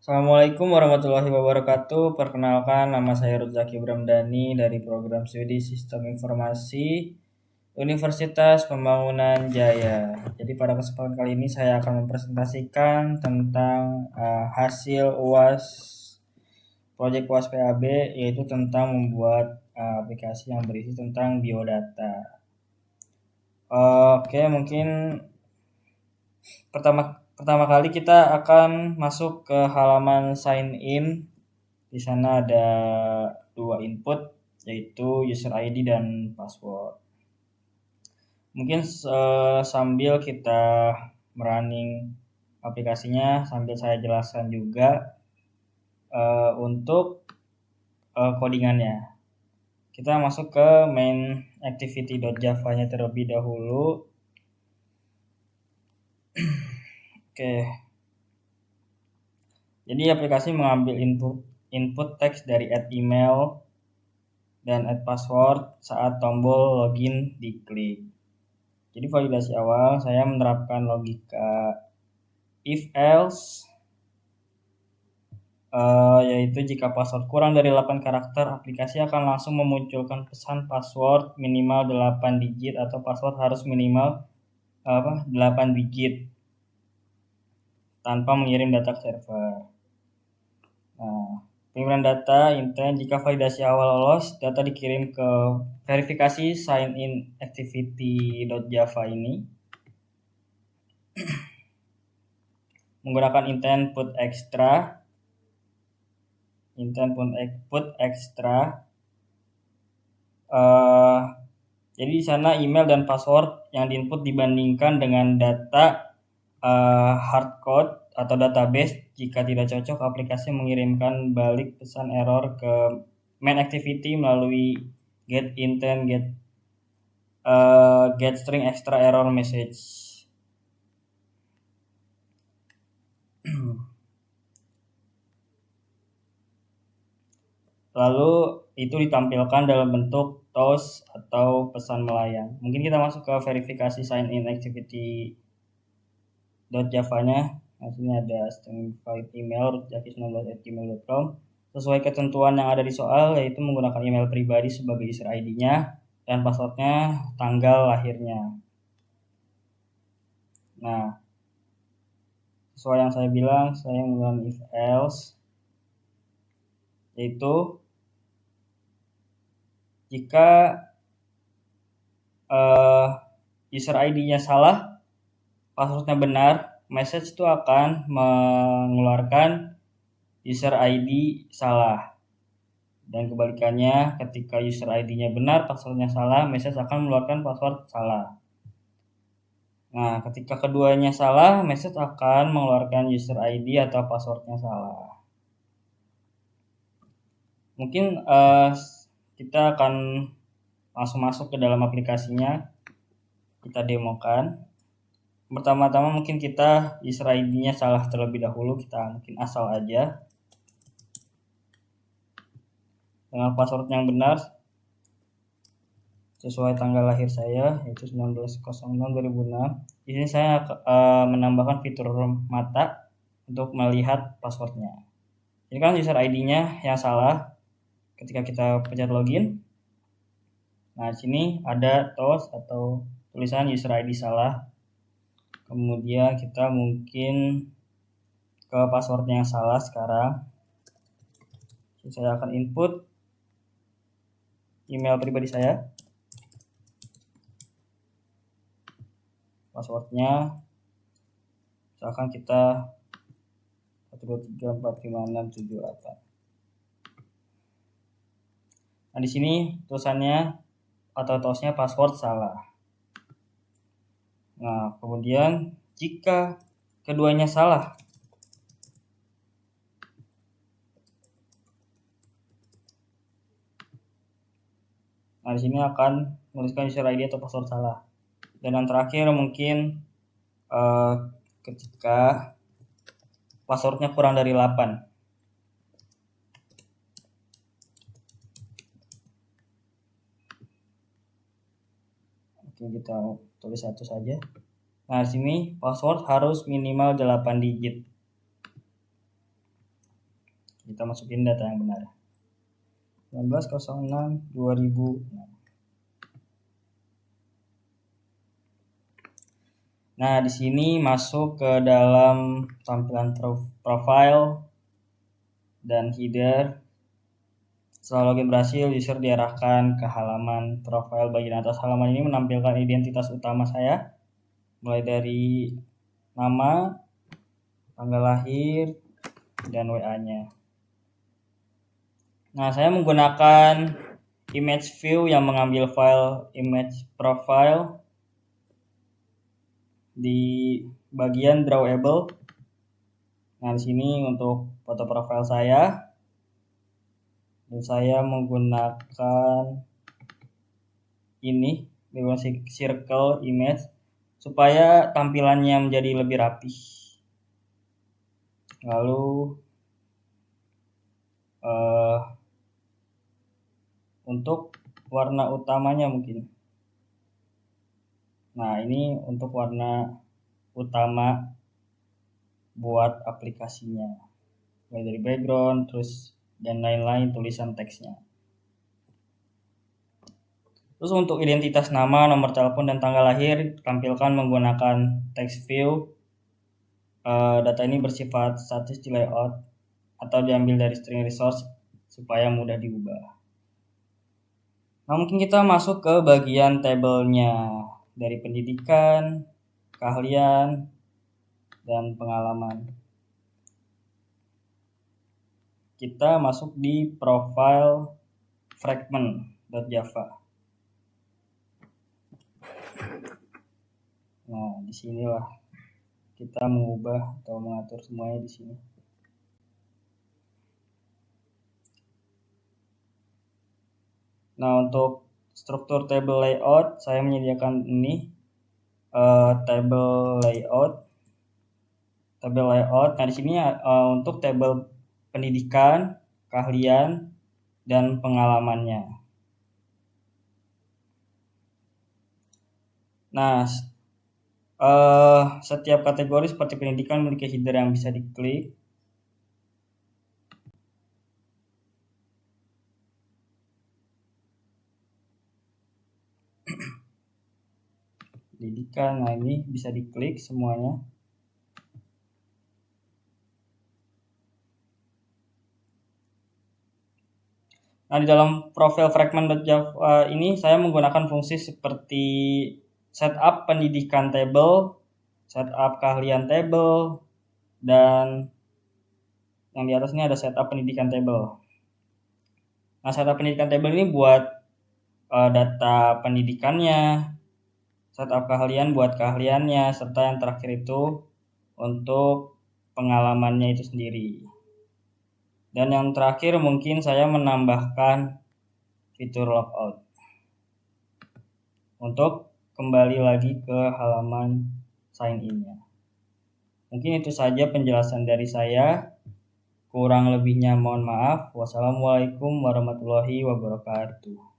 Assalamualaikum warahmatullahi wabarakatuh. Perkenalkan, nama saya Ruzaki Bramdani dari program studi Sistem Informasi Universitas Pembangunan Jaya. Jadi pada kesempatan kali ini saya akan mempresentasikan tentang hasil UAS proyek UAS PAB, yaitu tentang membuat aplikasi yang berisi tentang biodata. Oke, mungkin pertama kali kita akan masuk ke halaman sign in. Di sana ada dua input, yaitu user ID dan password. Mungkin sambil kita running aplikasinya, sambil saya jelaskan juga untuk codingannya. Kita masuk ke main activity.java-nya terlebih dahulu. Oke. Jadi aplikasi mengambil input teks dari @email dan @password saat tombol login diklik. Jadi validasi awal saya menerapkan logika if else, yaitu jika password kurang dari 8 karakter, aplikasi akan langsung memunculkan pesan password minimal 8 digit atau password harus minimal 8 digit tanpa mengirim data ke server. Nah, pengiriman data intent jika validasi awal lolos, data dikirim ke verifikasi sign in activity.java ini menggunakan intent put extra. Jadi di sana email dan password yang diinput dibandingkan dengan data hardcode atau database. Jika tidak cocok, aplikasi mengirimkan balik pesan error ke main activity melalui get intent get string extra error message. Lalu itu ditampilkan dalam bentuk toast atau pesan melayang. Mungkin kita masuk ke verifikasi sign in activity.java-nya. Nah, sini ada string valid email ruzaki19@gmail.com. Sesuai ketentuan yang ada di soal, yaitu menggunakan email pribadi sebagai user ID-nya dan passwordnya tanggal lahirnya. Nah, sesuai yang saya bilang, saya menggunakan if else, yaitu jika user ID-nya salah, passwordnya benar, message itu akan mengeluarkan user ID salah. Dan kebalikannya, ketika user ID-nya benar, passwordnya salah, message akan mengeluarkan password salah. Nah, ketika keduanya salah, message akan mengeluarkan user ID atau passwordnya salah. Mungkin kita akan langsung masuk ke dalam aplikasinya. Kita demokan. Pertama-tama mungkin kita user ID-nya salah terlebih dahulu. Kita mungkin asal aja. Dengan password yang benar sesuai tanggal lahir saya, yaitu 19/06/2006. Di sini saya menambahkan fitur mata untuk melihat passwordnya. Ini kan user ID-nya yang salah ketika kita pencet login. Nah, di sini ada toast atau tulisan user ID salah. Kemudian kita mungkin ke passwordnya yang salah sekarang. Saya akan input email pribadi saya. Passwordnya misalkan kita 123456788. Nah, di sini tulisannya atau toastnya password salah. Nah, kemudian jika keduanya salah, nah di sini akan menuliskan user ID atau password salah. Dan yang terakhir mungkin ketika passwordnya kurang dari 8. Oke, kita tulis satu saja. Nah, di sini password harus minimal 8 digit. Kita masukin data yang benar. 19.06.2006. Nah, di sini masuk ke dalam tampilan profile dan header. Setelah login berhasil, user diarahkan ke halaman profile. Bagian atas halaman ini menampilkan identitas utama saya, mulai dari nama, tanggal lahir, dan WA-nya. Nah, saya menggunakan image view yang mengambil file image profile di bagian drawable. Nah, di sini untuk foto profile saya, dan saya menggunakan ini, circle image, supaya tampilannya menjadi lebih rapi. Lalu untuk warna utamanya mungkin. Nah, ini untuk warna utama buat aplikasinya, mulai dari background, terus dan lain-lain tulisan teksnya. Terus untuk identitas nama, nomor telepon, dan tanggal lahir tampilkan menggunakan text view. Data ini bersifat statis di layout atau diambil dari string resource supaya mudah diubah. Nah, mungkin kita masuk ke bagian tabelnya, dari pendidikan, keahlian, dan pengalaman. Kita masuk di profile fragment.java. Nah, disinilah kita mengubah atau mengatur semuanya di sini. Nah, untuk struktur table layout, saya menyediakan ini table layout. Nah, di sini untuk table pendidikan, keahlian, dan pengalamannya. Nah, setiap kategori seperti pendidikan memiliki header yang bisa diklik. Pendidikan, nah ini bisa diklik semuanya. Nah, di dalam profil fragment.java ini saya menggunakan fungsi seperti setup pendidikan table, setup keahlian table, dan yang di atas ini ada setup pendidikan table. Nah, setup pendidikan table ini buat data pendidikannya, setup keahlian buat keahliannya, serta yang terakhir itu untuk pengalamannya itu sendiri. Dan yang terakhir mungkin saya menambahkan fitur logout untuk kembali lagi ke halaman sign in-nya. Mungkin itu saja penjelasan dari saya. Kurang lebihnya mohon maaf. Wassalamualaikum warahmatullahi wabarakatuh.